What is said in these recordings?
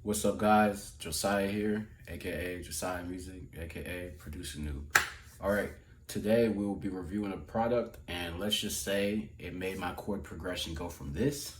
What's up, guys? Josiah here, aka Josiah Music, aka Producer Noob. All right, today we will be reviewing a product, and let's just say it made my chord progression go from this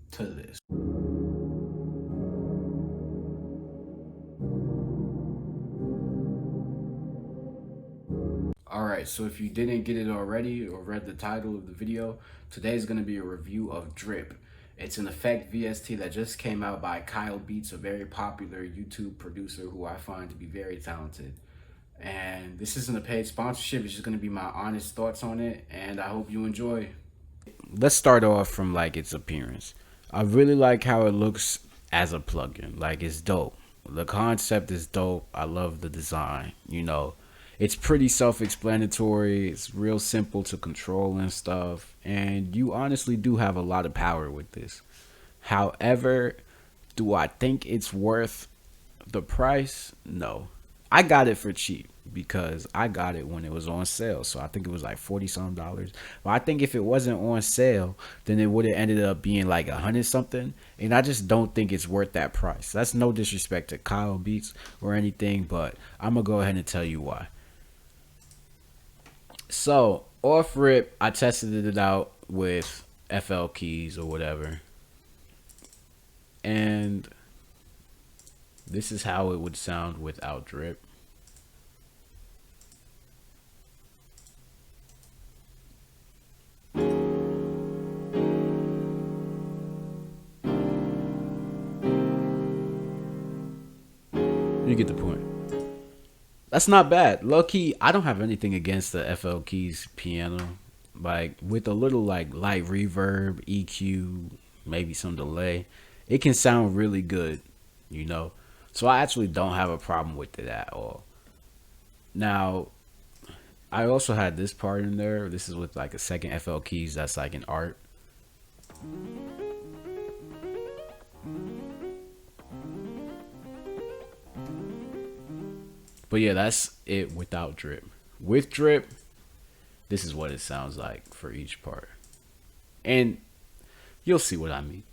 to this. All right, so if you didn't get it already or read the title of the video, today is going to be a review of Drip. It's an effect VST that just came out by Kyle Beats, a very popular YouTube producer who I find to be very talented. And this isn't a paid sponsorship, it's just going to be my honest thoughts on it, and I hope you enjoy. Let's start off from like its appearance. I really like how it looks as a plugin. Like, it's dope. The concept is dope. I love the design. It's pretty self-explanatory. It's real simple to control and stuff. And you honestly do have a lot of power with this. However, do I think it's worth the price? No. I got it for cheap because I got it when it was on sale. So I think it was like 40 some dollars. But I think if it wasn't on sale, then it would have ended up being like 100 something. And I just don't think it's worth that price. That's no disrespect to Kyle Beats or anything, but I'm going to go ahead and tell you why. So off rip, I tested it out with FL keys or whatever. And this is how it would sound without Drip. You get the point. That's not bad. Low key, I don't have anything against the FL Keys piano. Like, with a little like light reverb, EQ, maybe some delay, it can sound really good. So I actually don't have a problem with it at all. Now, I also had this part in there. This is with like a second FL Keys that's like an art. But yeah, that's it without Drip. With Drip, this is what it sounds like for each part. And you'll see what I mean.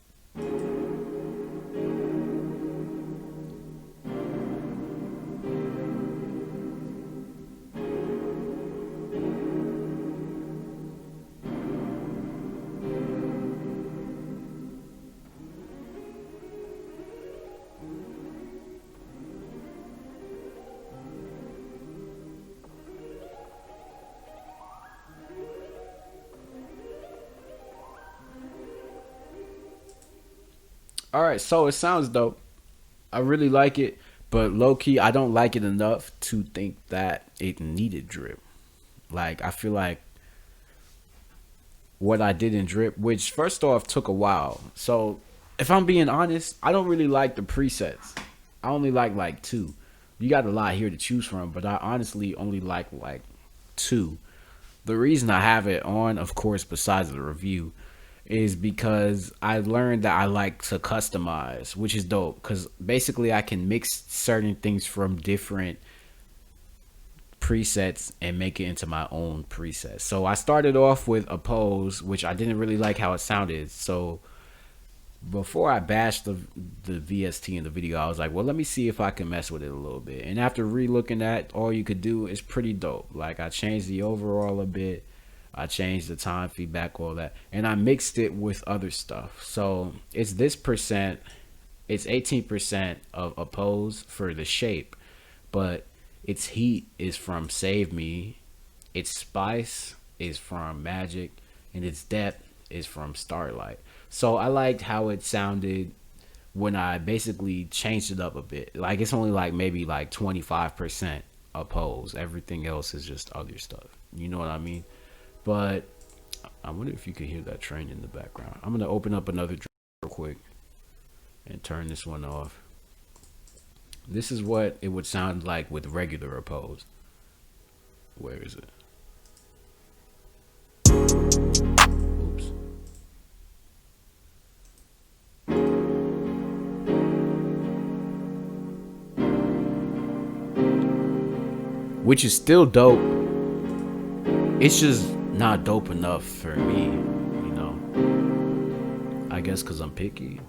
All right, so it sounds dope. I really like it, but low key, I don't like it enough to think that it needed Drip. Like, I feel like what I did in Drip, which first off took a while. So, if I'm being honest, I don't really like the presets. I only like two. You got a lot here to choose from, but I honestly only like two. The reason I have it on, of course, besides the review, is because I learned that I like to customize, which is dope. Because basically, I can mix certain things from different presets and make it into my own preset. So I started off with Oppose, which I didn't really like how it sounded. So before I bashed the VST in the video, I was like, well, let me see if I can mess with it a little bit. And after re-looking at all you could do, it's pretty dope. Like, I changed the overall a bit. I changed the time feedback, all that. And I mixed it with other stuff. So it's this percent. It's 18% of Oppose for the shape. But its heat is from Save Me. Its spice is from Magic. And its depth is from Starlight. So I liked how it sounded when I basically changed it up a bit. Like, it's only like maybe like 25% Oppose. Everything else is just other stuff. You know what I mean? But I wonder if you could hear that train in the background. I'm going to open up another real quick and turn this one off. This is what it would sound like with regular Oppose. Where is it? Oops. Which is still dope. It's just not dope enough for me, you know. I guess because I'm picky.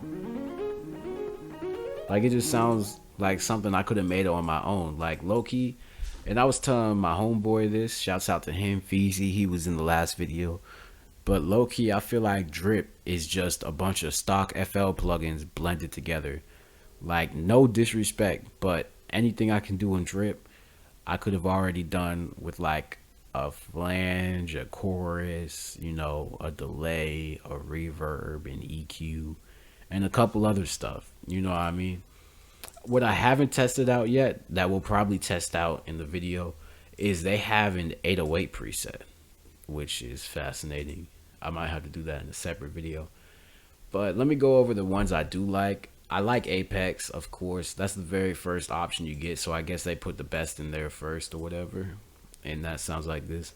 Like, it just sounds like something I could have made on my own. Like, low key. And I was telling my homeboy this. Shouts out to him, Feezy. He was in the last video. But low key, I feel like Drip is just a bunch of stock FL plugins blended together. Like, no disrespect, but anything I can do in Drip, I could have already done with like a flange, a chorus, you know, a delay, a reverb, an EQ, and a couple other stuff. You know what I mean? What I haven't tested out yet, that we'll probably test out in the video, is they have an 808 preset, which is fascinating. I might have to do that in a separate video. But let me go over the ones I do like. I like Apex, of course. That's the very first option you get, so I guess they put the best in there first or whatever. And that sounds like this.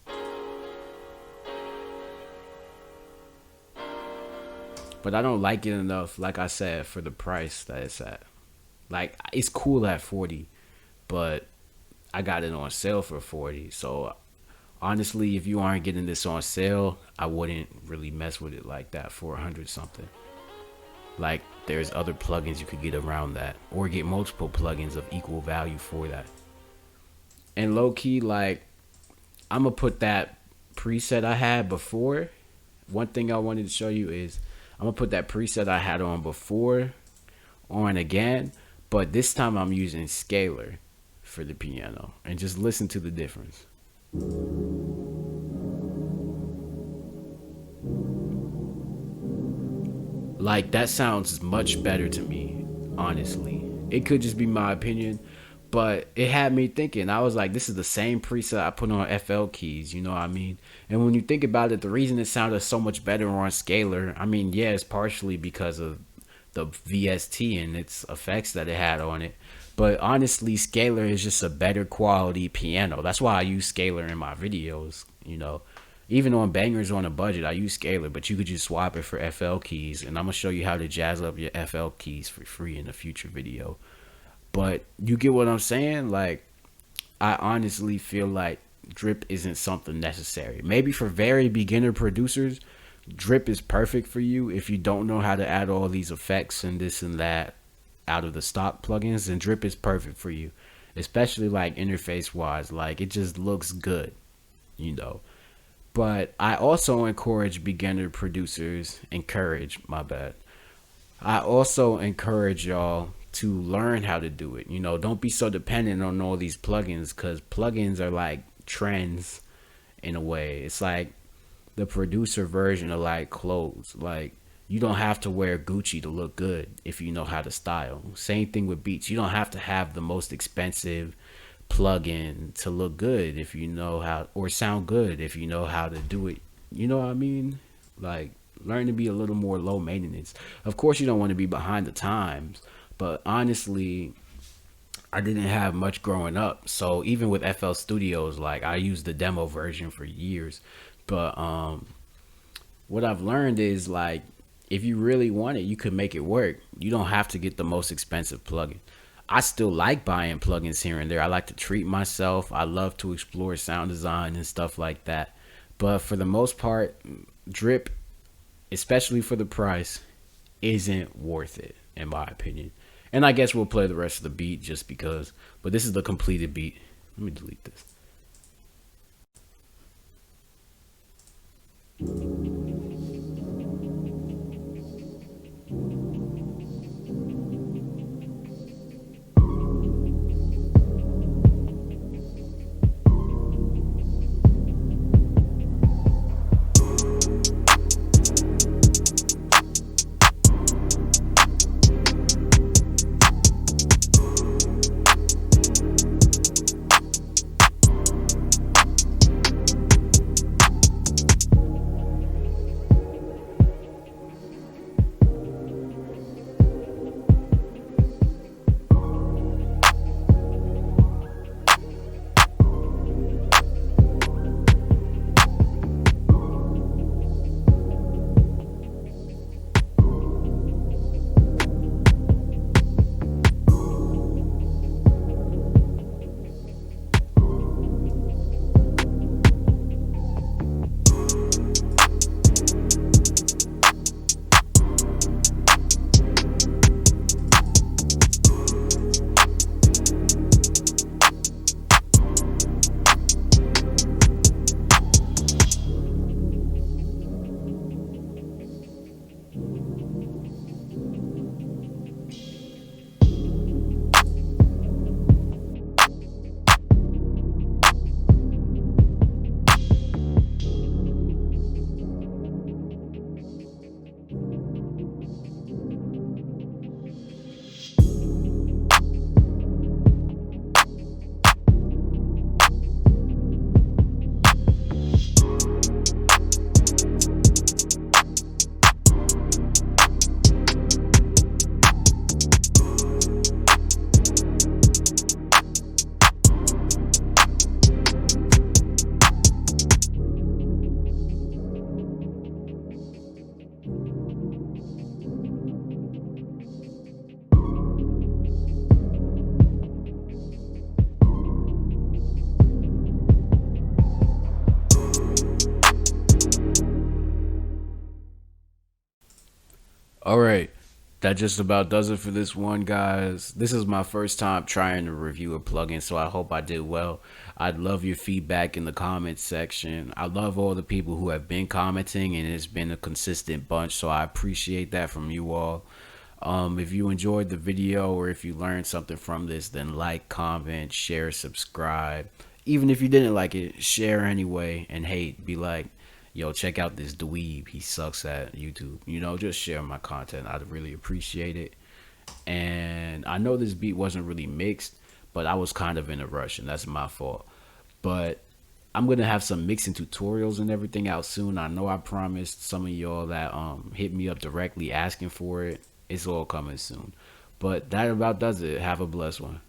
But I don't like it enough, like I said, for the price that it's at. Like, it's cool at 40, but I got it on sale for 40. So honestly, if you aren't getting this on sale, I wouldn't really mess with it like that for 100 something. Like, there's other plugins you could get around that, or get multiple plugins of equal value for that. And low key, like, I'm gonna put that preset I had before. One thing I wanted to show you is I'm gonna put that preset I had on before on again, but this time I'm using Scalar for the piano, and just listen to the difference. Like, that sounds much better to me, honestly. It could just be my opinion, but it had me thinking. I was like, this is the same preset I put on FL keys, you know what I mean? And when you think about it, the reason it sounded so much better on Scalar, I mean, yeah, it's partially because of the VST and its effects that it had on it. But honestly, Scalar is just a better quality piano. That's why I use Scalar in my videos, you know. Even on bangers on a budget, I use Scalar, but you could just swap it for FL keys. And I'm going to show you how to jazz up your FL keys for free in a future video. But you get what I'm saying? Like, I honestly feel like Drip isn't something necessary. Maybe for very beginner producers, Drip is perfect for you. If you don't know how to add all these effects and this and that out of the stock plugins, then Drip is perfect for you. Especially like interface wise, like, it just looks good, you know. But I also encourage beginner producers, I also encourage y'all to learn how to do it. You know, don't be so dependent on all these plugins, because plugins are like trends in a way. It's like the producer version of like clothes. Like, you don't have to wear Gucci to look good if you know how to style. Same thing with beats. You don't have to have the most expensive plug-in to look good if you know how, or sound good if you know how to do it. You know what I mean? Like, learn to be a little more low maintenance. Of course, you don't want to be behind the times, but honestly, I didn't have much growing up, so even with FL Studios, like, I used the demo version for years. But what I've learned is, like, if you really want it, you could make it work. You don't have to get the most expensive plugin. I still like buying plugins here and there. I like to treat myself. I love to explore sound design and stuff like that. But for the most part, Drip, especially for the price, isn't worth it, in my opinion. And I guess we'll play the rest of the beat just because. But this is the completed beat. Let me delete this. All right. That just about does it for this one, guys. This is my first time trying to review a plugin, so I hope I did well. I'd love your feedback in the comments section. I love all the people who have been commenting, and it's been a consistent bunch, so I appreciate that from you all. If you enjoyed the video or if you learned something from this, then like, comment, share, subscribe. Even if you didn't like it, share anyway. And hey, be like, yo, check out this dweeb. He sucks at YouTube. You know, just share my content. I'd really appreciate it. And I know this beat wasn't really mixed, but I was kind of in a rush, and that's my fault. But I'm gonna have some mixing tutorials and everything out soon. I know I promised some of y'all that hit me up directly asking for it. It's all coming soon. But that about does it. Have a blessed one.